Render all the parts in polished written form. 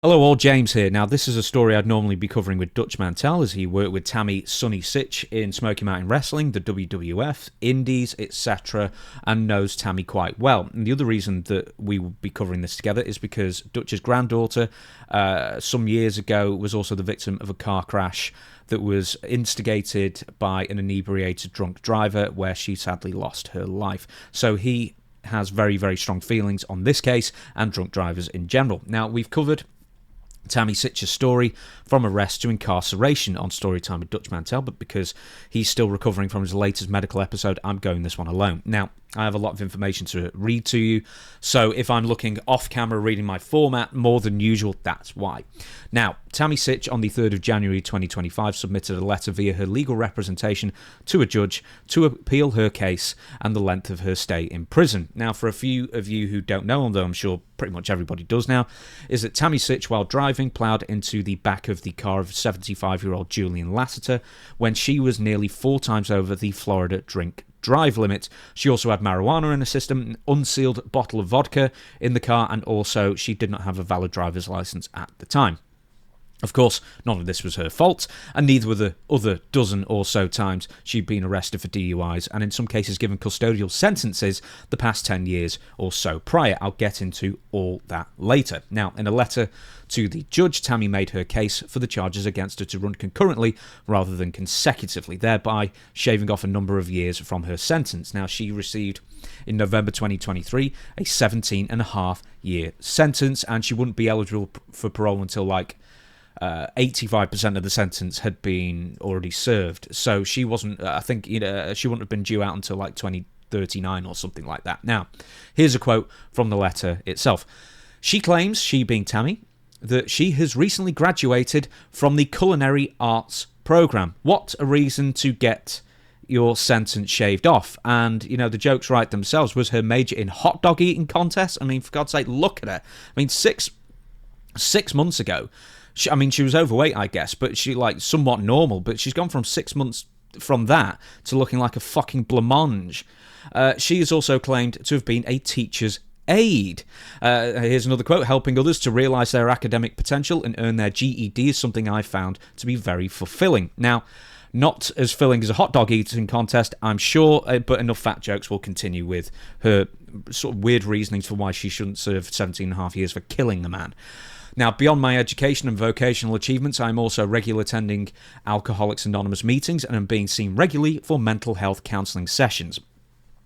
Hello all, James here. Now, this is a story I'd normally be covering with Dutch Mantel, as he worked with Tammy Sytch in Smoky Mountain Wrestling, the WWF, Indies, etc., and knows Tammy quite well. And the other reason that we will be covering this together is because Dutch's granddaughter, some years ago, was also the victim of a car crash that was instigated by an inebriated drunk driver, where she sadly lost her life. So he has very, very strong feelings on this case and drunk drivers in general. Now, we've covered Tammy Sytch's story from arrest to incarceration on Storytime with Dutch Mantel, but because he's still recovering from his latest medical episode, I'm going this one alone. Now, I have a lot of information to read to you, so if I'm looking off camera reading my format more than usual, that's why. Now, Tammy Sytch on the 3rd of January 2025 submitted a letter via her legal representation to a judge to appeal her case and the length of her stay in prison. Now, for a few of you who don't know, although I'm sure pretty much everybody does now, is that Tammy Sytch, while driving, ploughed into the back of the car of 75-year-old Julian Lasseter when she was nearly 4 times over the Florida drink drive limit. She also had marijuana in her system, an unsealed bottle of vodka in the car, and also she did not have a valid driver's license at the time. Of course, none of this was her fault, and neither were the other dozen or so times she'd been arrested for DUIs, and in some cases given custodial sentences the past 10 years or so prior. I'll get into all that later. Now, in a letter to the judge, Tammy made her case for the charges against her to run concurrently rather than consecutively, thereby shaving off a number of years from her sentence. Now, she received, in November 2023, a 17.5-year sentence, and she wouldn't be eligible for parole until 85% of the sentence had been already served. So she wasn't, I think, she wouldn't have been due out until 2039 or something like that. Now, here's a quote from the letter itself. She claims, she being Tammy, that she has recently graduated from the culinary arts program. What a reason to get your sentence shaved off. And, the jokes write themselves. Was her major in hot dog eating contests? I mean, for God's sake, look at her. I mean, six months ago, she was overweight, I guess, but she, somewhat normal, but she's gone from 6 months from that to looking like a fucking blancmange. She is also claimed to have been a teacher's aide. Here's another quote. Helping others to realise their academic potential and earn their GED is something I found to be very fulfilling. Now, not as filling as a hot dog eating contest, I'm sure, but enough fat jokes will continue with her sort of weird reasonings for why she shouldn't serve 17 and a half years for killing the man. Now, beyond my education and vocational achievements, I'm also regularly attending Alcoholics Anonymous meetings and am being seen regularly for mental health counselling sessions.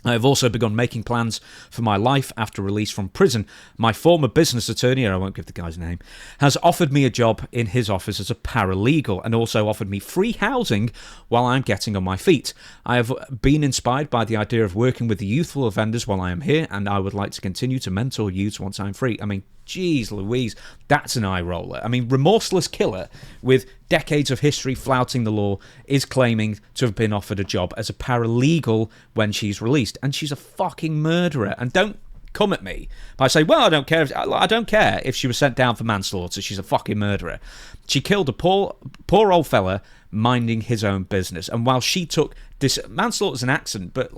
I have also begun making plans for my life after release from prison. My former business attorney, I won't give the guy's name, has offered me a job in his office as a paralegal and also offered me free housing while I'm getting on my feet. I have been inspired by the idea of working with the youthful offenders while I am here, and I would like to continue to mentor youths once I'm free. I mean, jeez Louise, that's an eye roller. I mean, remorseless killer with decades of history flouting the law is claiming to have been offered a job as a paralegal when she's released, and she's a fucking murderer. And don't come at me by saying, well, I don't care if she was sent down for manslaughter. She's a fucking murderer. She killed a poor old fella minding his own business, and while she took manslaughter's an accident, but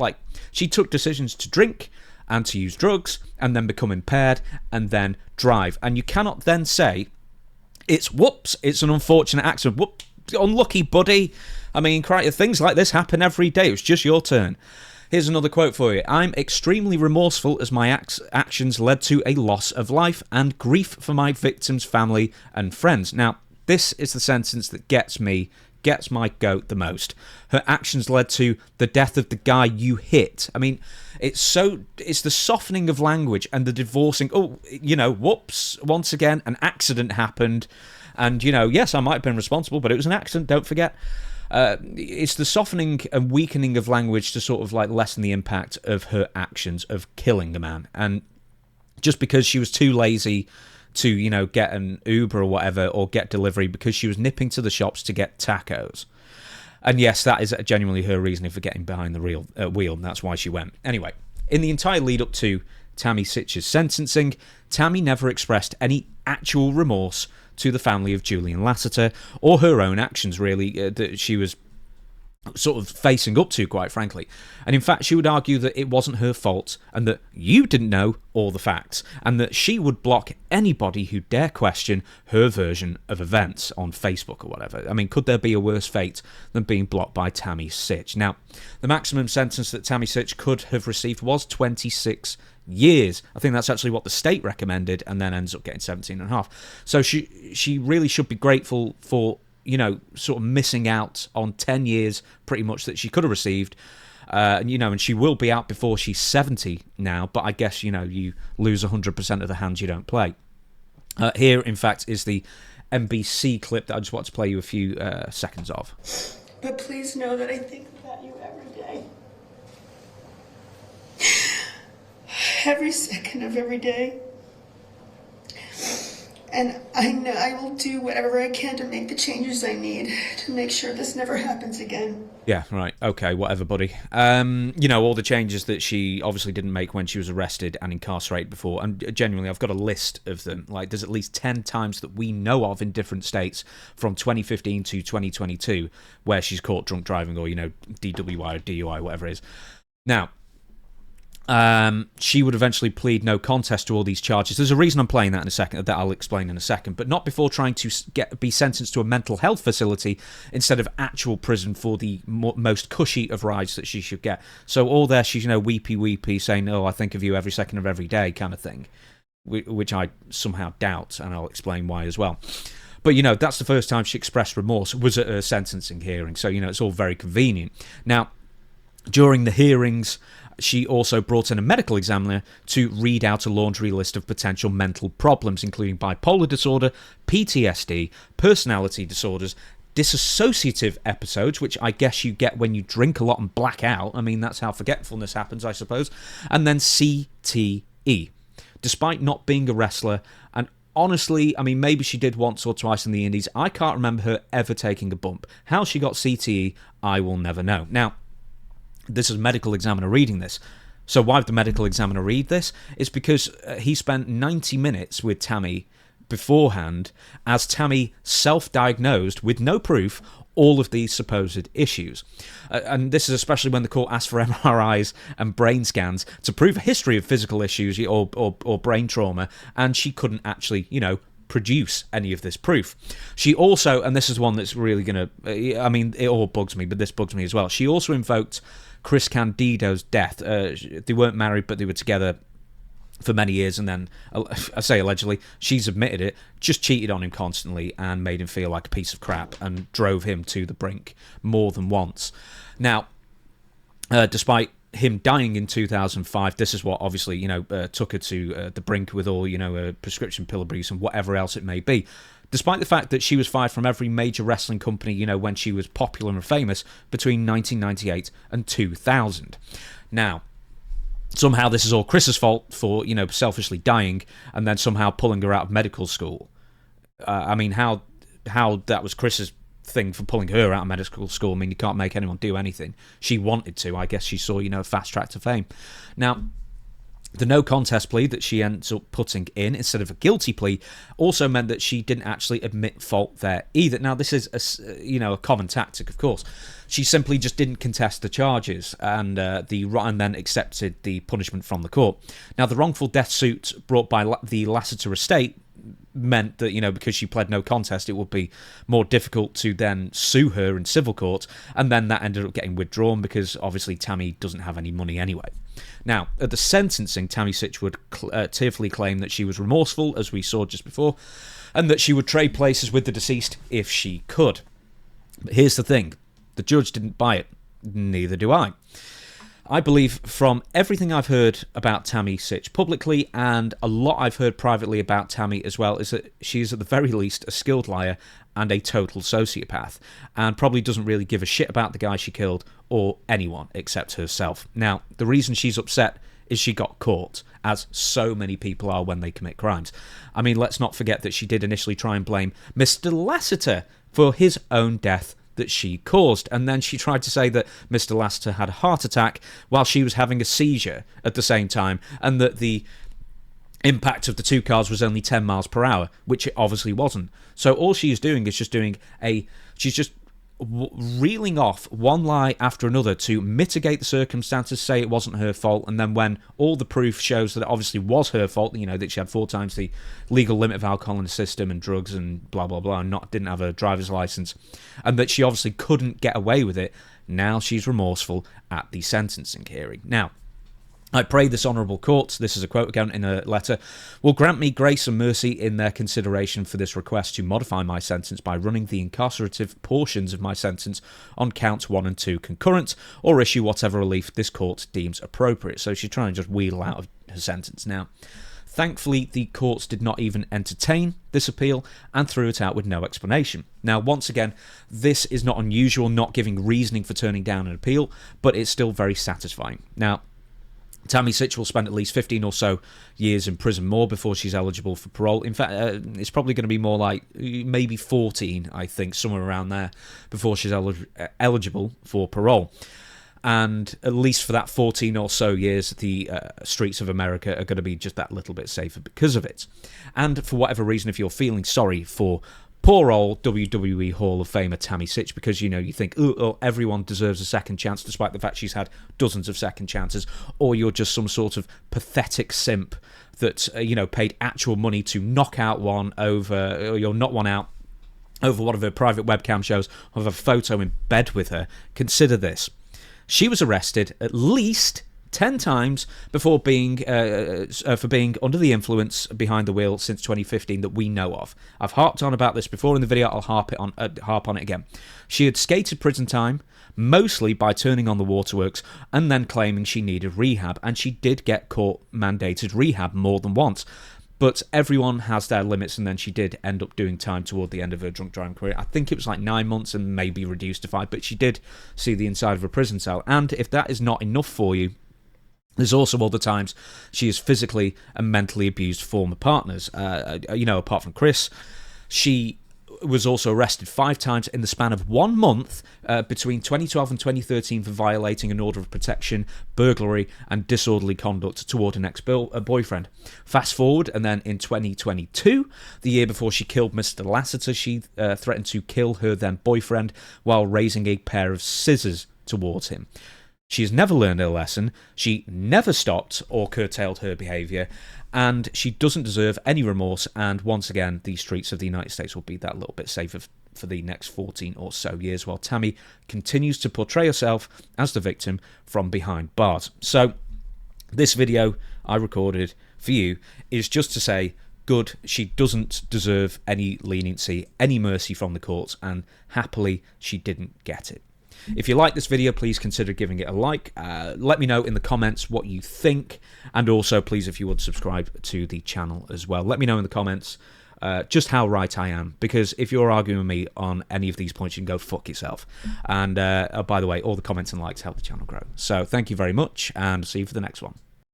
she took decisions to drink and to use drugs, and then become impaired, and then drive. And you cannot then say, it's an unfortunate accident. Whoops, unlucky, buddy. I mean, things like this happen every day. It was just your turn. Here's another quote for you. I'm extremely remorseful as my actions led to a loss of life and grief for my victim's family and friends. Now, this is the sentence that gets my goat the most. Her actions led to the death of the guy you hit. I mean, it's the softening of language and the divorcing. Oh, whoops, once again, an accident happened. And, yes, I might have been responsible, but it was an accident, don't forget. It's the softening and weakening of language to sort of lessen the impact of her actions of killing a man. And just because she was too lazy to, get an Uber or whatever, or get delivery, because she was nipping to the shops to get tacos. And yes, that is genuinely her reasoning for getting behind the wheel, and that's why she went. Anyway, in the entire lead up to Tammy Sytch's sentencing, Tammy never expressed any actual remorse to the family of Julian Lasseter, or her own actions, really, that she was sort of facing up to, quite frankly. And in fact, she would argue that it wasn't her fault and that you didn't know all the facts, and that she would block anybody who dare question her version of events on Facebook or whatever. I mean, could there be a worse fate than being blocked by Tammy Sytch? Now, the maximum sentence that Tammy Sytch could have received was 26 years. I think that's actually what the state recommended, and then ends up getting 17 and a half. So she really should be grateful for, you know, sort of missing out on 10 years pretty much that she could have received. You know, and she will be out before she's 70 now, but I guess, you know, you lose 100% of the hands you don't play. Here, in fact, is the NBC clip that I just want to play you a few seconds of. But please know that I think about you every day. Every second of every day. And I know I will do whatever I can to make the changes I need to make sure this never happens again. Yeah, right. Okay, whatever, buddy. You know, all the changes that she obviously didn't make when she was arrested and incarcerated before. And genuinely, I've got a list of them. Like, there's at least 10 times that we know of in different states from 2015 to 2022 where she's caught drunk driving or, you know, DWI or DUI, whatever it is. Now, she would eventually plead no contest to all these charges. There's a reason I'm playing that in a second, that I'll explain in a second, but not before trying to be sentenced to a mental health facility instead of actual prison for the most cushy of rides that she should get. So all there, she's, you know, weepy, saying, "Oh, I think of you every second of every day," kind of thing, which I somehow doubt, and I'll explain why as well. But, you know, that's the first time she expressed remorse, was at her sentencing hearing. So, you know, it's all very convenient. Now, during the hearings, she also brought in a medical examiner to read out a laundry list of potential mental problems, including bipolar disorder, PTSD, personality disorders, dissociative episodes, which I guess you get when you drink a lot and black out. I mean, that's how forgetfulness happens, I suppose. And then CTE. Despite not being a wrestler, and honestly, I mean, maybe she did once or twice in the Indies, I can't remember her ever taking a bump. How she got CTE, I will never know. Now, this is a medical examiner reading this. So why did the medical examiner read this? It's because he spent 90 minutes with Tammy beforehand, as Tammy self-diagnosed, with no proof, all of these supposed issues. And this is especially when the court asked for MRIs and brain scans to prove a history of physical issues or brain trauma, and she couldn't actually, you know, produce any of this proof. She also, and this is one that's really going to, I mean, it all bugs me, but this bugs me as well. She also invoked Chris Candido's death. They weren't married, but they were together for many years, and then, I say allegedly, she's admitted it, just cheated on him constantly and made him feel like a piece of crap and drove him to the brink more than once. Now, despite him dying in 2005, this is what obviously, you know, took her to the brink with all, you know, prescription pill abuse and whatever else it may be. Despite the fact that she was fired from every major wrestling company, you know, when she was popular and famous between 1998 and 2000. Now, somehow this is all Chris's fault for, you know, selfishly dying and then somehow pulling her out of medical school. I mean, how that was Chris's thing for pulling her out of medical school. I mean, you can't make anyone do anything. She wanted to. I guess she saw, you know, a fast track to fame. Now, the no contest plea that she ends up putting in instead of a guilty plea also meant that she didn't actually admit fault there either. Now, this is a common tactic, of course. She simply just didn't contest the charges and then accepted the punishment from the court. Now, the wrongful death suit brought by the Lassiter estate meant that, you know, because she pled no contest, it would be more difficult to then sue her in civil court, and then that ended up getting withdrawn because obviously Tammy doesn't have any money anyway. Now, at the sentencing, Tammy Sytch would tearfully claim that she was remorseful, as we saw just before, and that she would trade places with the deceased if she could. But here's the thing, the judge didn't buy it, neither do I. I believe from everything I've heard about Tammy Sytch publicly, and a lot I've heard privately about Tammy as well, is that she is at the very least a skilled liar and a total sociopath, and probably doesn't really give a shit about the guy she killed or anyone except herself. Now, the reason she's upset is she got caught, as so many people are when they commit crimes. I mean, let's not forget that she did initially try and blame Mr. Lassiter for his own death that she caused, and then she tried to say that Mr. Lassiter had a heart attack while she was having a seizure at the same time, and that the impact of the two cars was only 10 miles per hour, which it obviously wasn't. So all she's doing is she's just reeling off one lie after another to mitigate the circumstances, say it wasn't her fault, and then when all the proof shows that it obviously was her fault, that she had 4 times the legal limit of alcohol in the system and drugs and blah blah blah, and didn't have a driver's license, and that she obviously couldn't get away with it, now she's remorseful at the sentencing hearing. Now, I pray this honourable court, this is a quote again in a letter, will grant me grace and mercy in their consideration for this request to modify my sentence by running the incarcerative portions of my sentence on counts 1 and 2 concurrent, or issue whatever relief this court deems appropriate. So she's trying to just wheedle out of her sentence now. Thankfully, the courts did not even entertain this appeal and threw it out with no explanation. Now, once again, this is not unusual, not giving reasoning for turning down an appeal, but it's still very satisfying. Now, Tammy Sytch will spend at least 15 or so years in prison more before she's eligible for parole. In fact, it's probably going to be more like maybe 14, I think, somewhere around there, before she's eligible for parole. And at least for that 14 or so years, the streets of America are going to be just that little bit safer because of it. And for whatever reason, if you're feeling sorry for poor old WWE Hall of Famer Tammy Sytch, because, you think, oh, everyone deserves a second chance, despite the fact she's had dozens of second chances, or you're just some sort of pathetic simp that, paid actual money to knock out one over, or you'll knock one out over one of her private webcam shows of a photo in bed with her. Consider this. She was arrested at least 10 times before being for being under the influence behind the wheel since 2015 that we know of. I've harped on about this before in the video. I'll harp on it again. She had skated prison time, mostly by turning on the waterworks and then claiming she needed rehab, and she did get court-mandated rehab more than once. But everyone has their limits, and then she did end up doing time toward the end of her drunk driving career. I think it was like 9 months and maybe reduced to 5, but she did see the inside of a prison cell. And if that is not enough for you, there's also other times she has physically and mentally abused former partners. Apart from Chris, she was also arrested 5 times in the span of 1 month between 2012 and 2013 for violating an order of protection, burglary, and disorderly conduct toward an ex-boyfriend. Fast forward, and then in 2022, the year before she killed Mr. Lassiter, she threatened to kill her then boyfriend while raising a pair of scissors towards him. She has never learned her lesson, she never stopped or curtailed her behaviour, and she doesn't deserve any remorse, and once again, the streets of the United States will be that little bit safer for the next 14 or so years, while Tammy continues to portray herself as the victim from behind bars. So, this video I recorded for you is just to say, good, she doesn't deserve any leniency, any mercy from the courts, and happily, she didn't get it. If you like this video, please consider giving it a like. Let me know in the comments what you think. And also, please, if you would, subscribe to the channel as well. Let me know in the comments just how right I am. Because if you're arguing with me on any of these points, you can go fuck yourself. And by the way, all the comments and likes help the channel grow. So thank you very much, and see you for the next one.